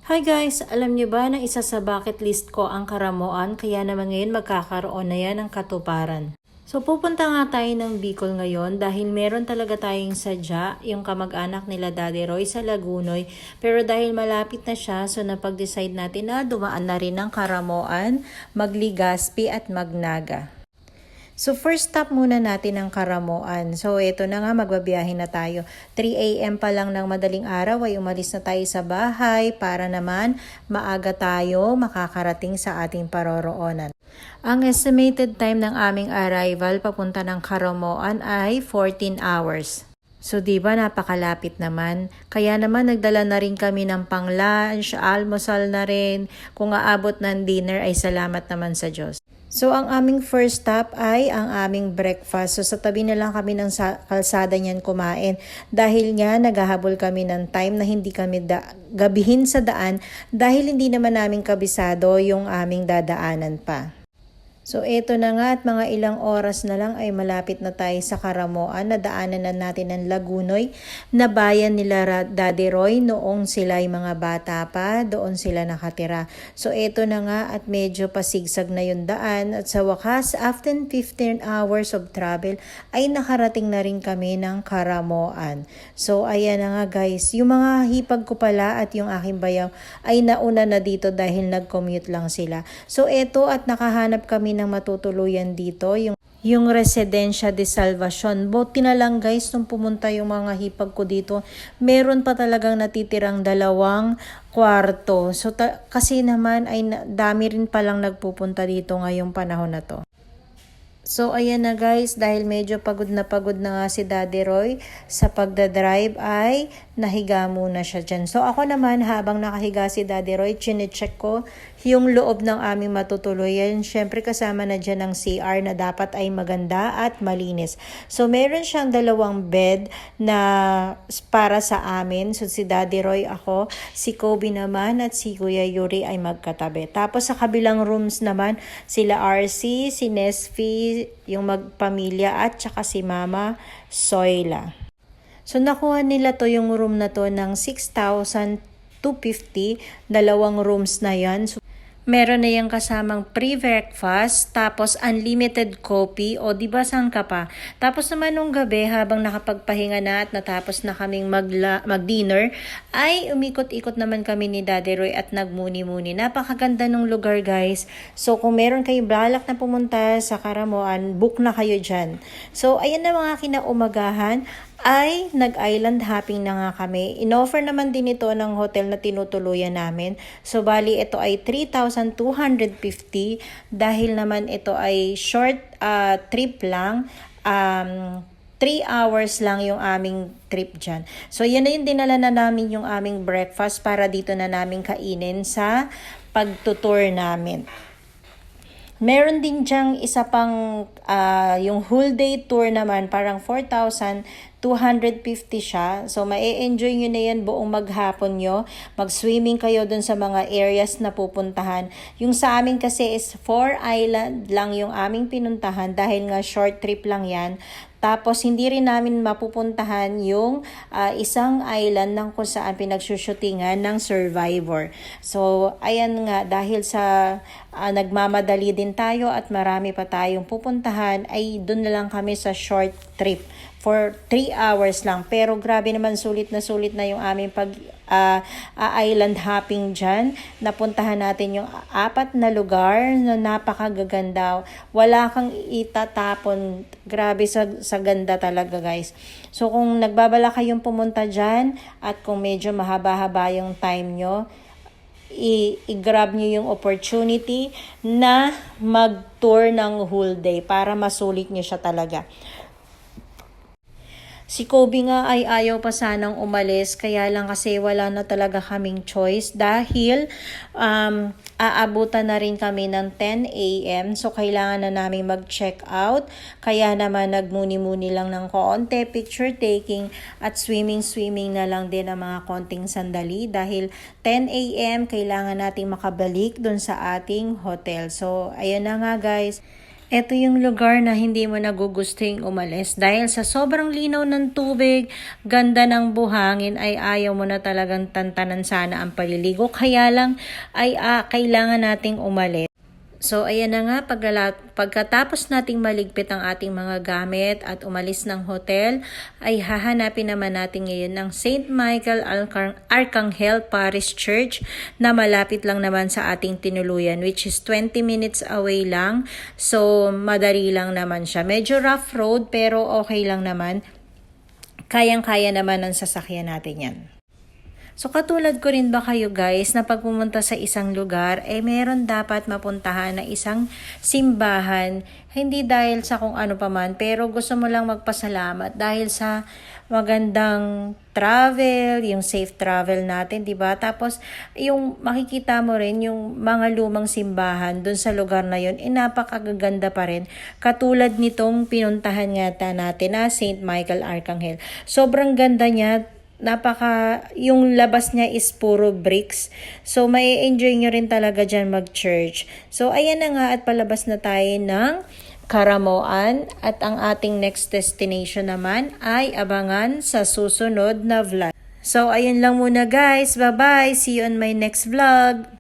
Hi guys! Alam niyo ba na isa sa bucket list ko ang Karamoan, kaya naman ngayon magkakaroon na yan ng katuparan. So pupunta nga tayo ng Bicol ngayon dahil meron talaga tayong sadya, yung kamag-anak nila Daddy Roy sa Lagunoy. Pero dahil malapit na siya, so napag-decide natin na dumaan na rin ng Karamoan, Magligaspi at Magnaga. So first stop muna natin ang Karamoan. So ito na nga, magbabiyahe na tayo. 3 a.m. pa lang ng madaling araw ay umalis na tayo sa bahay para naman maaga tayo makakarating sa ating paroroonan. Ang estimated time ng aming arrival papunta ng Karamoan ay 14 hours. So diba napakalapit naman. Kaya naman nagdala na rin kami ng pang-lunch, almusal na rin. Kung aabot ng dinner ay salamat naman sa Diyos. So ang aming first stop ay ang aming breakfast. So sa tabi na lang kami ng kalsada niyan kumain. Dahil nga naghahabol kami ng time na hindi kami gabihin sa daan dahil hindi naman namin kabisado yung aming dadaanan pa. So eto na nga at mga ilang oras na lang ay malapit na tayo sa Karamoan. Nadaanan na natin ang Lagunoy na bayan nila Daddy Roy noong sila ay mga bata pa. Doon sila nakatira. So eto na nga at medyo pasigsag na yung daan. At sa wakas, after 15 hours of travel ay nakarating na rin kami ng Karamoan. So ayan na nga guys. Yung mga hipag ko pala at yung aking bayaw ay nauna na dito dahil nag-commute lang sila. So eto at nakahanap kami ng matutuluyan dito, yung Residencia de Salvacion. Buti na lang guys, nung pumunta yung mga hipag ko dito, meron pa talagang natitirang 2 kwarto. So kasi naman ay dami rin palang nagpupunta dito ngayong panahon na to. So ayan na guys, dahil medyo pagod na nga si Daddy Roy sa pagdadrive ay nahiga muna siya dyan. So ako naman habang nakahiga si Daddy Roy, chinecheck ko yung loob ng aming matutuluyan. Syempre kasama na dyan ang CR na dapat ay maganda at malinis. So meron siyang 2 bed na para sa amin. So si Daddy Roy, ako, si Kobe naman at si Kuya Yuri ay magkatabi. Tapos sa kabilang rooms naman, sila RC, si Nesfi, yung magpamilya at saka si Mama Soyla. So nakuha nila to yung room na to ng 6,250, 2 rooms na yan. So, meron na yung kasamang pre-breakfast, tapos unlimited coffee, o diba saan ka pa? Tapos naman nung gabi, habang nakapagpahinga na at natapos na kaming mag-dinner, ay umikot-ikot naman kami ni Daddy Roy at nagmuni-muni. Napakaganda ng lugar guys. So kung meron kayo balak na pumunta sa Karamoan, book na kayo dyan. So ayan na mga kinaumagahan, ay nag-island hopping na nga kami. Inoffer naman din ito ng hotel na tinutuluyan namin. So bali ito ay 3,250 dahil naman ito ay short trip lang. 3 hours lang yung aming trip dyan. So yan na yung dinala na namin yung aming breakfast para dito na namin kainin sa pagtutour namin. Meron din dyang isa pang yung whole day tour naman, parang 4,250 siya. So ma-enjoy nyo na yan buong maghapon nyo. Mag-swimming kayo dun sa mga areas na pupuntahan. Yung sa amin kasi is 4 island lang yung aming pinuntahan dahil nga short trip lang yan. Tapos hindi rin namin mapupuntahan yung isang island ng kung saan pinagsushootingan ng Survivor. So ayan nga, dahil sa nagmamadali din tayo at marami pa tayong pupuntahan, ay doon na lang kami sa short trip for 3 hours lang. Pero grabe naman, sulit na yung aming island hopping dyan. Napuntahan natin yung 4 na lugar na napakagaganda. Wala kang itatapon. Grabe sa ganda talaga guys. So kung nagbabala kayong pumunta dyan at kung medyo mahaba-haba yung time nyo, i-grab nyo yung opportunity na mag-tour ng whole day para masulit nyo siya talaga. Si Kobe nga ay ayaw pa sanang umalis, kaya lang kasi wala na talaga kaming choice dahil aabutan na rin kami ng 10 a.m. So kailangan na namin mag-check out, kaya naman nagmuni-muni lang ng konti, picture taking at swimming na lang din ang mga konting sandali dahil 10 a.m. kailangan nating makabalik dun sa ating hotel. So ayun na nga guys. Ito yung lugar na hindi mo nagugustuhin umalis dahil sa sobrang linaw ng tubig, ganda ng buhangin ay ayaw mo na talagang tantanan sana ang paliligo. Kaya lang ay kailangan nating umalis. So ayan na nga, pagkatapos nating maligpit ang ating mga gamit at umalis ng hotel, ay hahanapin naman natin ngayon ng St. Michael Arcangel Parish Church na malapit lang naman sa ating tinuluyan, which is 20 minutes away lang. So madali lang naman siya. Medyo rough road pero okay lang naman. Kayang-kaya naman ng sasakyan natin yan. So katulad ko rin ba kayo guys na pag pumunta sa isang lugar, meron dapat mapuntahan na isang simbahan, hindi dahil sa kung ano pa man, pero gusto mo lang magpasalamat dahil sa magandang travel, yung safe travel natin, di ba? Tapos yung makikita mo rin yung mga lumang simbahan dun sa lugar na yun, napakaganda pa rin. Katulad nitong pinuntahan nga natin na St. Michael Arcangel. Sobrang ganda niya. Yung labas niya is puro bricks. So, may enjoy nyo rin talaga dyan mag-church. So, ayan na nga at palabas na tayo ng Karamoan. At ang ating next destination naman ay abangan sa susunod na vlog. So, ayun lang muna guys. Bye-bye. See you on my next vlog.